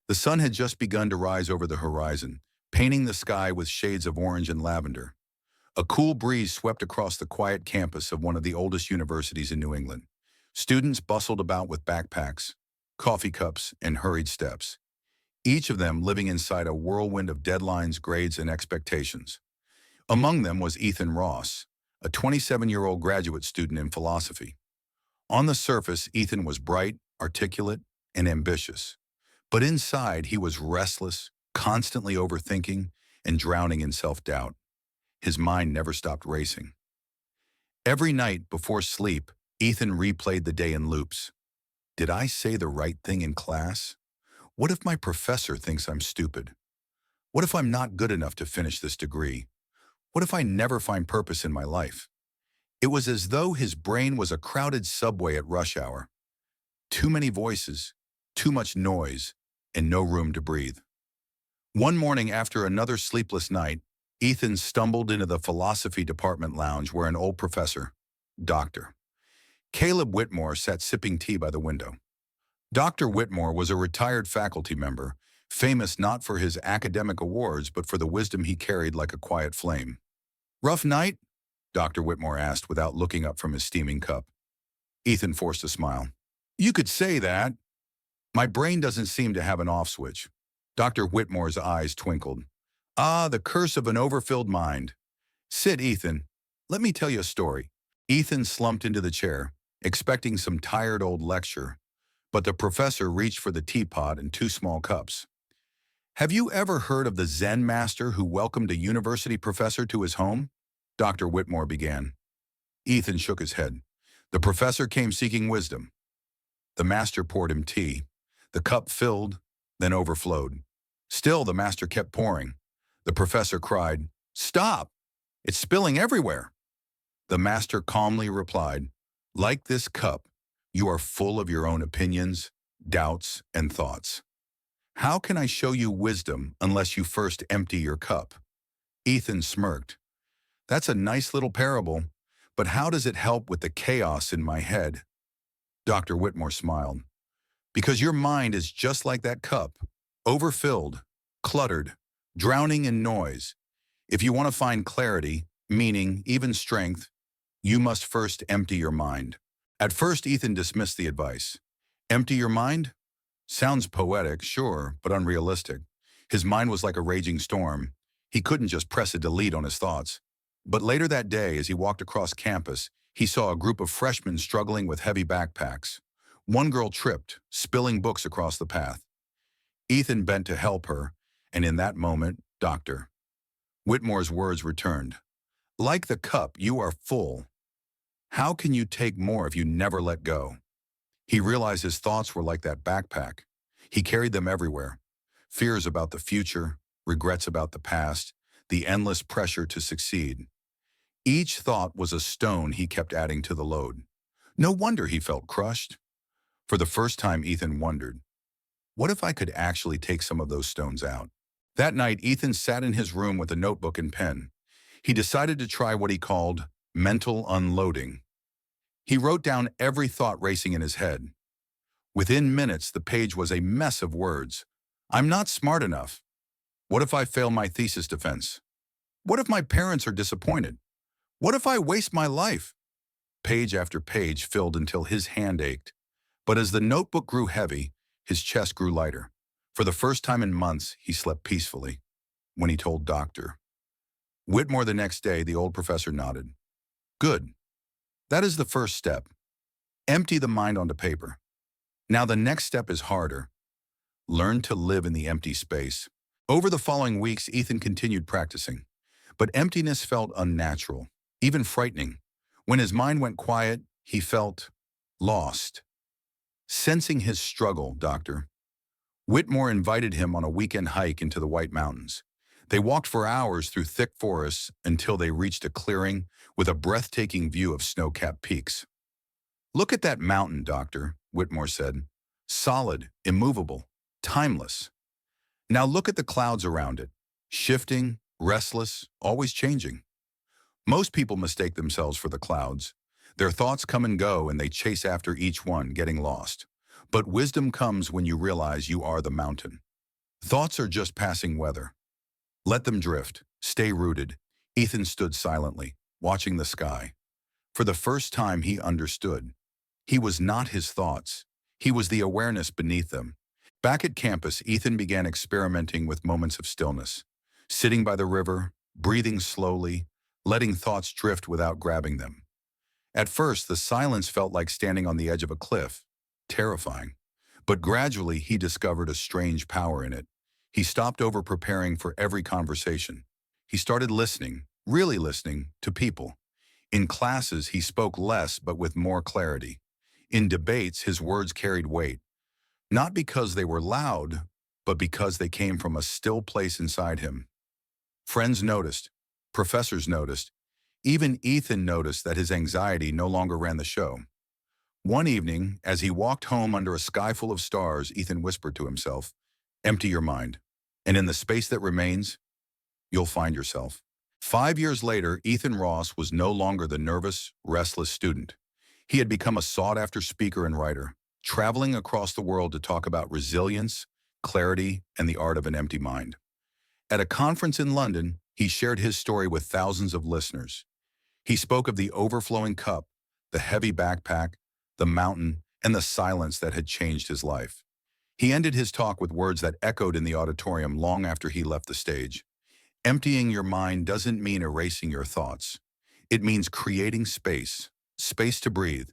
The sun had just begun to rise over the horizon, painting the sky with shades of orange and lavender. A cool breeze swept across the quiet campus of one of the oldest universities in New England. Students bustled about with backpacks, coffee cups, and hurried steps, each of them living inside a whirlwind of deadlines, grades, and expectations. Among them was Ethan Ross, a 27-year-old graduate student in philosophy. On the surface, Ethan was bright, articulate, and ambitious. But inside, he was restless, constantly overthinking, and drowning in self-doubt. His mind never stopped racing. Every night before sleep, Ethan replayed the day in loops. Did I say the right thing in class? What if my professor thinks I'm stupid? What if I'm not good enough to finish this degree? What if I never find purpose in my life? It was as though his brain was a crowded subway at rush hour. Too many voices, too much noise, and no room to breathe. One morning after another sleepless night, Ethan stumbled into the philosophy department lounge where an old professor, Dr. Caleb Whitmore, sat sipping tea by the window. Dr. Whitmore was a retired faculty member, famous not for his academic awards but for the wisdom he carried like a quiet flame. "Rough night?" Dr. Whitmore asked without looking up from his steaming cup. Ethan forced a smile. "You could say that. My brain doesn't seem to have an off switch." Dr. Whitmore's eyes twinkled. "Ah, the curse of an overfilled mind. Sit, Ethan. Let me tell you a story." Ethan slumped into the chair, expecting some tired old lecture, but the professor reached for the teapot and two small cups. "Have you ever heard of the Zen master who welcomed a university professor to his home?" Dr. Whitmore began. Ethan shook his head. "The professor came seeking wisdom. The master poured him tea. The cup filled, then overflowed. Still, the master kept pouring. The professor cried, 'Stop! It's spilling everywhere!' The master calmly replied, 'Like this cup, you are full of your own opinions, doubts, and thoughts. How can I show you wisdom unless you first empty your cup?'" Ethan smirked. "That's a nice little parable, but how does it help with the chaos in my head?" Dr. Whitmore smiled. "Because your mind is just like that cup, overfilled, cluttered, drowning in noise. If you want to find clarity, meaning, even strength, you must first empty your mind." At first, Ethan dismissed the advice. Empty your mind? Sounds poetic, sure, but unrealistic. His mind was like a raging storm. He couldn't just press a delete on his thoughts. But later that day, as he walked across campus, he saw a group of freshmen struggling with heavy backpacks. One girl tripped, spilling books across the path. Ethan bent to help her, and in that moment, Dr. Whitmore's words returned. "Like the cup, you are full. How can you take more if you never let go?" He realized his thoughts were like that backpack. He carried them everywhere. Fears about the future, regrets about the past, the endless pressure to succeed. Each thought was a stone he kept adding to the load. No wonder he felt crushed. For the first time, Ethan wondered, what if I could actually take some of those stones out? That night, Ethan sat in his room with a notebook and pen. He decided to try what he called mental unloading. He wrote down every thought racing in his head. Within minutes, the page was a mess of words. "I'm not smart enough. What if I fail my thesis defense? What if my parents are disappointed? What if I waste my life?" Page after page filled until his hand ached. But as the notebook grew heavy, his chest grew lighter. For the first time in months, he slept peacefully. When he told Dr. Whitmore the next day, the old professor nodded. "Good. That is the first step. Empty the mind onto paper. Now the next step is harder. Learn to live in the empty space." Over the following weeks, Ethan continued practicing. But emptiness felt unnatural, even frightening. When his mind went quiet, he felt lost. Sensing his struggle, Dr. Whitmore invited him on a weekend hike into the White Mountains. They walked for hours through thick forests until they reached a clearing with a breathtaking view of snow-capped peaks. "Look at that mountain, Doctor," Whitmore said. "Solid, immovable, timeless. Now look at the clouds around it, shifting, restless, always changing." Most people mistake themselves for the clouds. Their thoughts come and go and they chase after each one, getting lost. But wisdom comes when you realize you are the mountain. Thoughts are just passing weather. Let them drift. Stay rooted. Ethan stood silently, watching the sky. For the first time he understood. He was not his thoughts. He was the awareness beneath them. Back at campus, Ethan began experimenting with moments of stillness. Sitting by the river, breathing slowly, letting thoughts drift without grabbing them. At first, the silence felt like standing on the edge of a cliff, terrifying. But gradually, he discovered a strange power in it. He stopped over-preparing for every conversation. He started listening, really listening, to people. In classes, he spoke less but with more clarity. In debates, his words carried weight, not because they were loud, but because they came from a still place inside him. Friends noticed, professors noticed, even Ethan noticed that his anxiety no longer ran the show. One evening, as he walked home under a sky full of stars, Ethan whispered to himself, "Empty your mind, and in the space that remains, you'll find yourself." 5 years later, Ethan Ross was no longer the nervous, restless student. He had become a sought-after speaker and writer, traveling across the world to talk about resilience, clarity, and the art of an empty mind. At a conference in London, he shared his story with thousands of listeners. He spoke of the overflowing cup, the heavy backpack, the mountain, and the silence that had changed his life. He ended his talk with words that echoed in the auditorium long after he left the stage. Emptying your mind doesn't mean erasing your thoughts. It means creating space, space to breathe,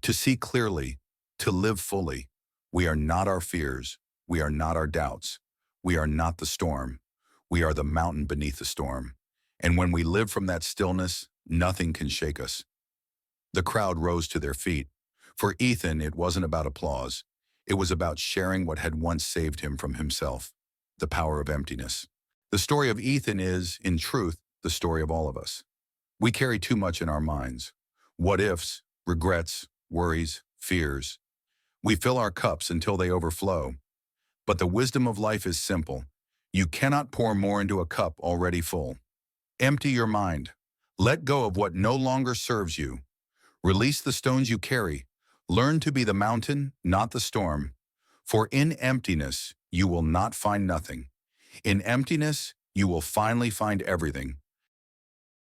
to see clearly, to live fully. We are not our fears. We are not our doubts. We are not the storm. We are the mountain beneath the storm. And when we live from that stillness, nothing can shake us. The crowd rose to their feet. For Ethan, it wasn't about applause. It was about sharing what had once saved him from himself, the power of emptiness. The story of Ethan is, in truth, the story of all of us. We carry too much in our minds. What ifs, regrets, worries, fears. We fill our cups until they overflow. But the wisdom of life is simple. You cannot pour more into a cup already full. Empty your mind. Let go of what no longer serves you. Release the stones you carry. Learn to be the mountain, not the storm. For in emptiness, you will not find nothing. In emptiness, you will finally find everything.